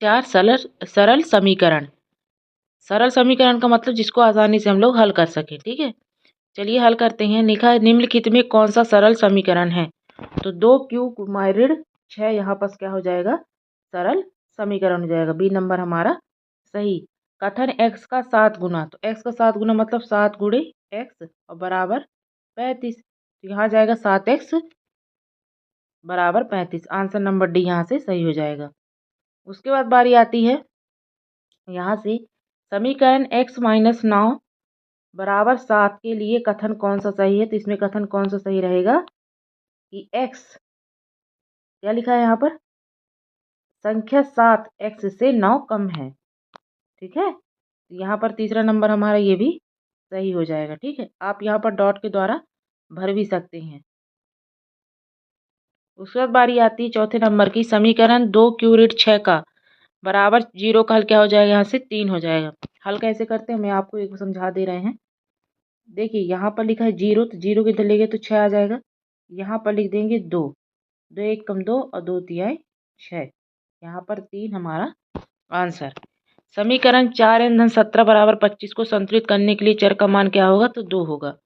चार सरल सरल समीकरण। सरल समीकरण का मतलब जिसको आसानी से हम लोग हल कर सकें। ठीक है, चलिए हल करते हैं। लिखा है निम्नलिखित में कौन सा सरल समीकरण है। तो 2q ऋण 6 यहाँ पर क्या हो जाएगा, सरल समीकरण हो जाएगा। बी नंबर हमारा सही। कथन x का 7 गुना, तो x का 7 गुना मतलब 7 गुणे x और बराबर 35। तो यहाँ जाएगा 7x बराबर 35। आंसर नंबर डी यहाँ से सही हो जाएगा। उसके बाद बारी आती है यहाँ से समीकरण x-9 बराबर 7 के लिए कथन कौन सा सही है। तो इसमें कथन कौन सा सही रहेगा कि x, क्या लिखा है यहाँ पर, संख्या 7 x से 9 कम है। ठीक है, तो यहाँ पर तीसरा नंबर हमारा ये भी सही हो जाएगा। ठीक है, आप यहाँ पर डॉट के द्वारा भर भी सकते हैं। उसके बाद बारी आती है चौथे नंबर की, समीकरण 2q-6 का बराबर 0 का हल क्या हो जाएगा, यहाँ से 3 हो जाएगा। हल कैसे करते हैं मैं आपको एक समझा दे रहे हैं। देखिए यहाँ पर लिखा है 0, तो 0 किधर ले गए तो 6 आ जाएगा। यहाँ पर लिख देंगे 2, 2 1 कम 2 और 2 तिहाई 6, यहाँ पर 3 हमारा आंसर। समीकरण 4n-17 बराबर 25 को संतुलित करने के लिए चर का मान क्या होगा, तो 2 होगा।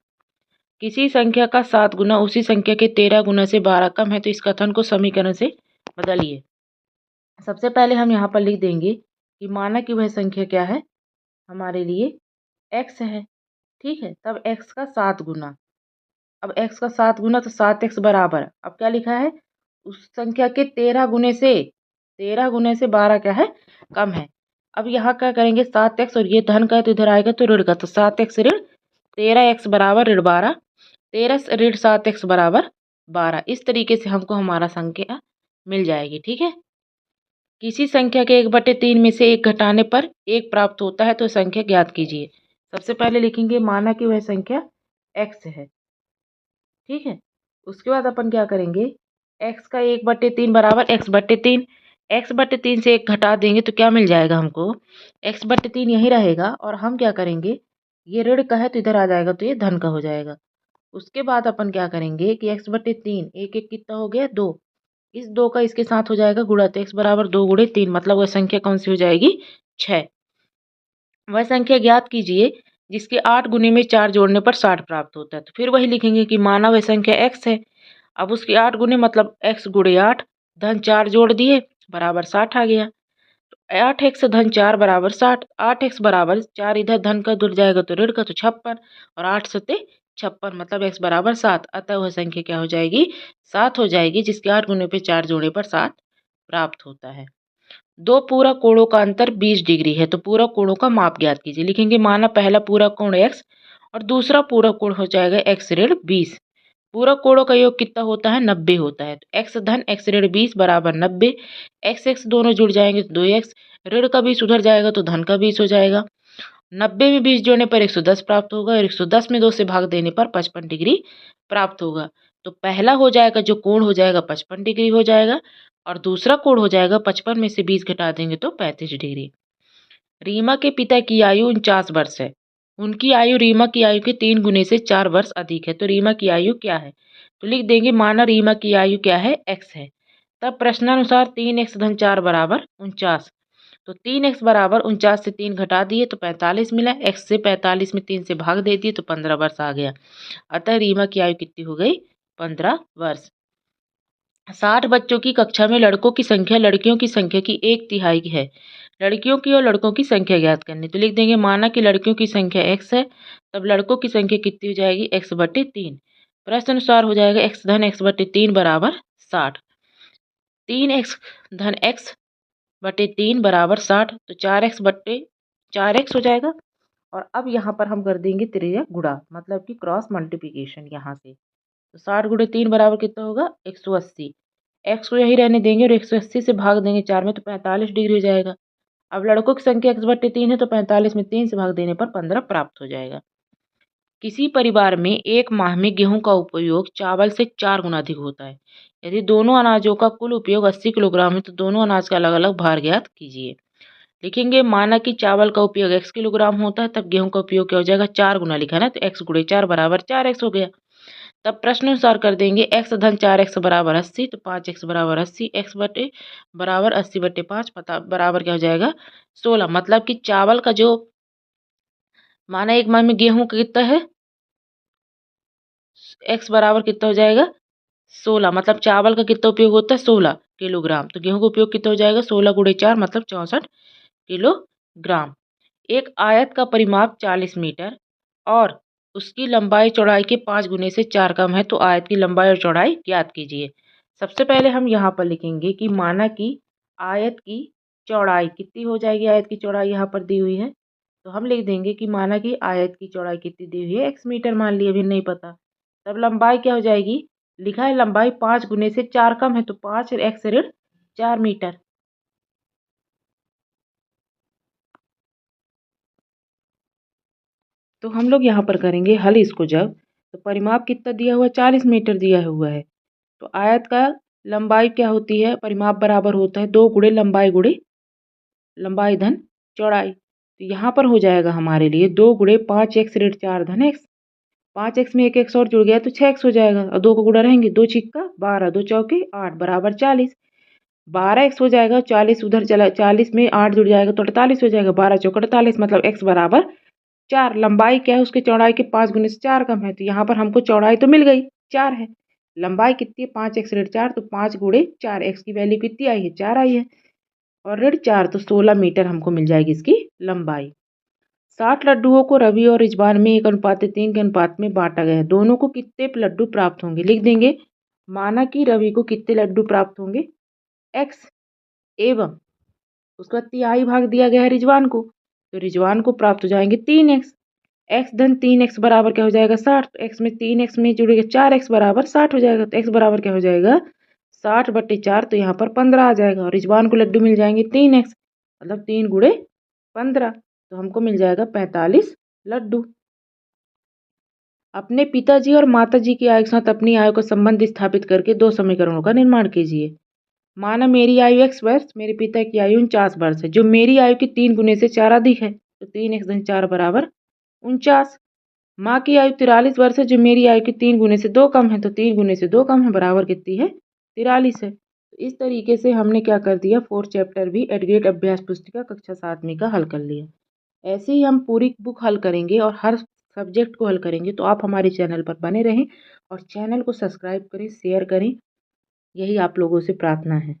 किसी संख्या का 7 गुना उसी संख्या के 13 गुना से 12 कम है, तो इस कथन को समीकरण से बदलिए। सबसे पहले हम यहाँ पर लिख देंगे कि माना कि वह संख्या क्या है हमारे लिए, x है। ठीक है, तब x का 7 गुना, अब x का 7 गुना तो 7x बराबर, अब क्या लिखा है, उस संख्या के 13 गुने से 12 क्या है, कम है। अब यहाँ क्या करेंगे, 7x और ये धन का है तो इधर आएगा तो ऋण का, तो 7x ऋण 13x बराबर ऋण 12, 13 ऋण 7x बराबर 12। इस तरीके से हमको हमारा संख्या मिल जाएगी। ठीक है, किसी संख्या के 1/3 में से 1 घटाने पर 1 प्राप्त होता है, तो संख्या ज्ञात कीजिए। सबसे पहले लिखेंगे माना कि वह संख्या x है। ठीक है, उसके बाद अपन क्या करेंगे, x का 1/3 बराबर x/3, x/3 से 1 घटा देंगे तो क्या मिल जाएगा हमको, x/3 यही रहेगा। और हम क्या करेंगे, ये ऋण का है तो इधर आ जाएगा तो ये धन का हो जाएगा। उसके बाद अपन क्या करेंगे कि x/3 एक एक कितना हो गया 2, इस 2 का इसके साथ हो जाएगा गुणा, तो x बराबर 2 गुणे 3, मतलब वह संख्या कौन सी हो जाएगी, 6। वह संख्या ज्ञात कीजिए जिसके 8 गुने में 4 जोड़ने पर 60 प्राप्त होता है। तो फिर वही लिखेंगे कि माना वह संख्या x है, अब उसके 8 गुने मतलब x गुणे 8 धन 4 जोड़ दिए बराबर 60 आ गया। तो 8x धन 4 बराबर 60, 8x बराबर 4 इधर धन का जुड़ जाएगा तो ऋण का, तो 56 और 8 सते 56 मतलब x बराबर 7। अतः वह संख्या क्या हो जाएगी, 7 हो जाएगी, जिसके 8 गुने पे 4 जोड़े पर 7 प्राप्त होता है। दो पूरक कोणों का अंतर 20 डिग्री है, तो पूरक कोणों का माप ज्ञात कीजिए। लिखेंगे माना पहला पूरक कोण x और दूसरा पूरक कोण हो जाएगा x ऋण 20। पूरक कोणों का योग कितना होता है, 90 होता है। तो x धन x ऋण 20 बराबर 90, x दोनों जुड़ जाएंगे तो 2x, ऋण का 20 उधर जाएगा तो धन का 20 हो जाएगा। 90 में 20 जोड़ने पर 110 प्राप्त होगा और 110 में 2 से भाग देने पर 55 डिग्री प्राप्त होगा। तो पहला हो जाएगा जो कोण हो जाएगा 55 डिग्री हो जाएगा, और दूसरा कोण हो जाएगा 55 में से 20 घटा देंगे तो 35 डिग्री। रीमा के पिता की आयु 49 वर्ष है। उनकी आयु रीमा की आयु के 3 गुने से 4 वर्ष अधिक है, तो रीमा की आयु क्या है। तो लिख देंगे माना रीमा की आयु क्या है, x है। तब प्रश्नानुसार 3x धन 4 बराबर 49, तो 3x बराबर 49 से 3 घटा दिए तो 45 मिला, x से 45 में 3 से भाग दे दिए तो 15 वर्ष आ गया। अतः रीमा की आयु कितनी हो गई, 15 वर्ष। 60 बच्चों की कक्षा में लड़कों की संख्या लड़कियों की संख्या की 1/3 है। लड़कियों की और लड़कों की संख्या ज्ञात करनी, तो लिख देंगे माना कि लड़कियों की संख्या x है, तब लड़कों की संख्या कितनी हो जाएगी, x/3। प्रश्न अनुसार हो जाएगा x धन x/3 बराबर 60, 3x धन x/3 बराबर 60, तो 4x हो जाएगा। और अब यहाँ पर हम कर देंगे त्रिज्या गुणा, मतलब कि क्रॉस मल्टीप्लिकेशन यहाँ से। तो 60 गुणे 3 बराबर कितना होगा, 180। x को यही रहने देंगे और 180 से भाग देंगे 4 में तो 45 डिग्री हो जाएगा। अब लड़कों की संख्या x/3 है, तो 45 में 3 से भाग देने पर 15 प्राप्त हो जाएगा। किसी परिवार में एक माह में गेहूं का उपयोग चावल से 4 गुना अधिक होता है। यदि दोनों अनाजों का कुल उपयोग 80 किलोग्राम है, तो दोनों अनाज का अलग अलग भार ज्ञात कीजिए। लिखेंगे माना कि चावल का उपयोग x किलोग्राम होता है, तब गेहूं का उपयोग क्या हो जाएगा, 4 गुना लिखा है ना, तो x गुणे 4 बराबर 4x हो गया। तब प्रश्नानुसार कर देंगे x धन 4x बराबर 80, तो 5x बराबर 80, x बटे बराबर 80 बटे 5 पता बराबर क्या हो जाएगा 16। मतलब कि चावल का जो माना एक मन में गेहूं का कितना है x बराबर कितना हो जाएगा 16। मतलब चावल का कितना उपयोग होता है 16 किलोग्राम, तो गेहूं का उपयोग कितना हो जाएगा 16 गुणे 4 मतलब 64 किलोग्राम। एक आयत का परिमाप 40 मीटर और उसकी लंबाई चौड़ाई के 5 गुने से 4 कम है, तो आयत की लंबाई और चौड़ाई ज्ञात कीजिए। सबसे पहले हम यहाँ पर लिखेंगे कि माना कि आयत की चौड़ाई कितनी हो जाएगी। आयत की चौड़ाई यहाँ पर दी हुई है, तो हम लिख देंगे कि माना कि आयत की चौड़ाई कितनी दी हुई है x मीटर मान लिए, अभी नहीं पता। तब लंबाई क्या हो जाएगी, लिखा है लंबाई 5 गुने से 4 कम है, तो 5x ऋण 4 मीटर। तो हम लोग यहाँ पर करेंगे हल इसको जब, तो परिमाप कितना दिया हुआ है 40 मीटर दिया हुआ है, तो आयत का लंबाई क्या होती है, परिमाप बराबर होता है 2 गुणे लंबाई धन चौड़ाई। तो यहाँ पर हो जाएगा हमारे लिए 2 गुणे 5x ऋण 4 धन x। 5x में एक x और जुड़ गया तो 6x हो जाएगा, और 2 को गुणा रहेंगे 2 छिक्का 12, 2 चौके 8 बराबर 40। 12x हो जाएगा, 40 उधर चला, 40 में 8 जुड़ जाएगा तो 48 हो जाएगा, 12 चौक 48 मतलब x बराबर 4। लंबाई क्या है उसके चौड़ाई के 5 गुने से 4 कम है, तो यहाँ पर हमको चौड़ाई तो मिल गई 4 है, लंबाई कितनी है 5x ऋण 4, तो 5 गुणे 4 x की वैल्यू कितनी आई है 4 आई है, और ऋण 4 तो 16 मीटर हमको मिल जाएगी इसकी लंबाई। 60 लड्डुओं को रवि और रिजवान में 1:3 के अनुपात में बांटा गया है, दोनों को कितने लड्डू प्राप्त होंगे। लिख देंगे माना कि रवि को कितने लड्डू प्राप्त होंगे x, एवं उसका तिहाई भाग दिया गया है रिजवान को, तो रिजवान को प्राप्त हो जाएंगे 3x। x धन 3x बराबर क्या हो जाएगा 60, तो x में 3x में जुड़ेगा 4x बराबर 60 हो जाएगा, तो x बराबर क्या हो जाएगा 60 बटे 4, तो यहाँ पर 15 आ जाएगा, और रिजवान को लड्डू मिल जाएंगे 3x मतलब 3 गुणे 15, तो हमको मिल जाएगा 45 लड्डू। अपने पिताजी और माताजी की आयु के साथ अपनी आयु का संबंध स्थापित करके 2 समीकरणों का निर्माण कीजिए। माना मेरी आयु x वर्ष, मेरे पिता की आयु 49 वर्ष है, जो मेरी आयु के 3 गुने से 4 अधिक है, तो 3x धन 4 बराबर 49। माँ की आयु 43 वर्ष है, जो मेरी आयु के 3 गुने से 2 कम है, तो 3 गुने से 2 कम है बराबर कितनी है 43 है। तो इस तरीके से हमने क्या कर दिया 4 चैप्टर भी एडग्रेड अभ्यास पुस्तिका कक्षा 7वीं का हल कर लिया। ऐसे ही हम पूरी बुक हल करेंगे और हर सब्जेक्ट को हल करेंगे, तो आप हमारे चैनल पर बने रहें और चैनल को सब्सक्राइब करें, शेयर करें, यही आप लोगों से प्रार्थना है।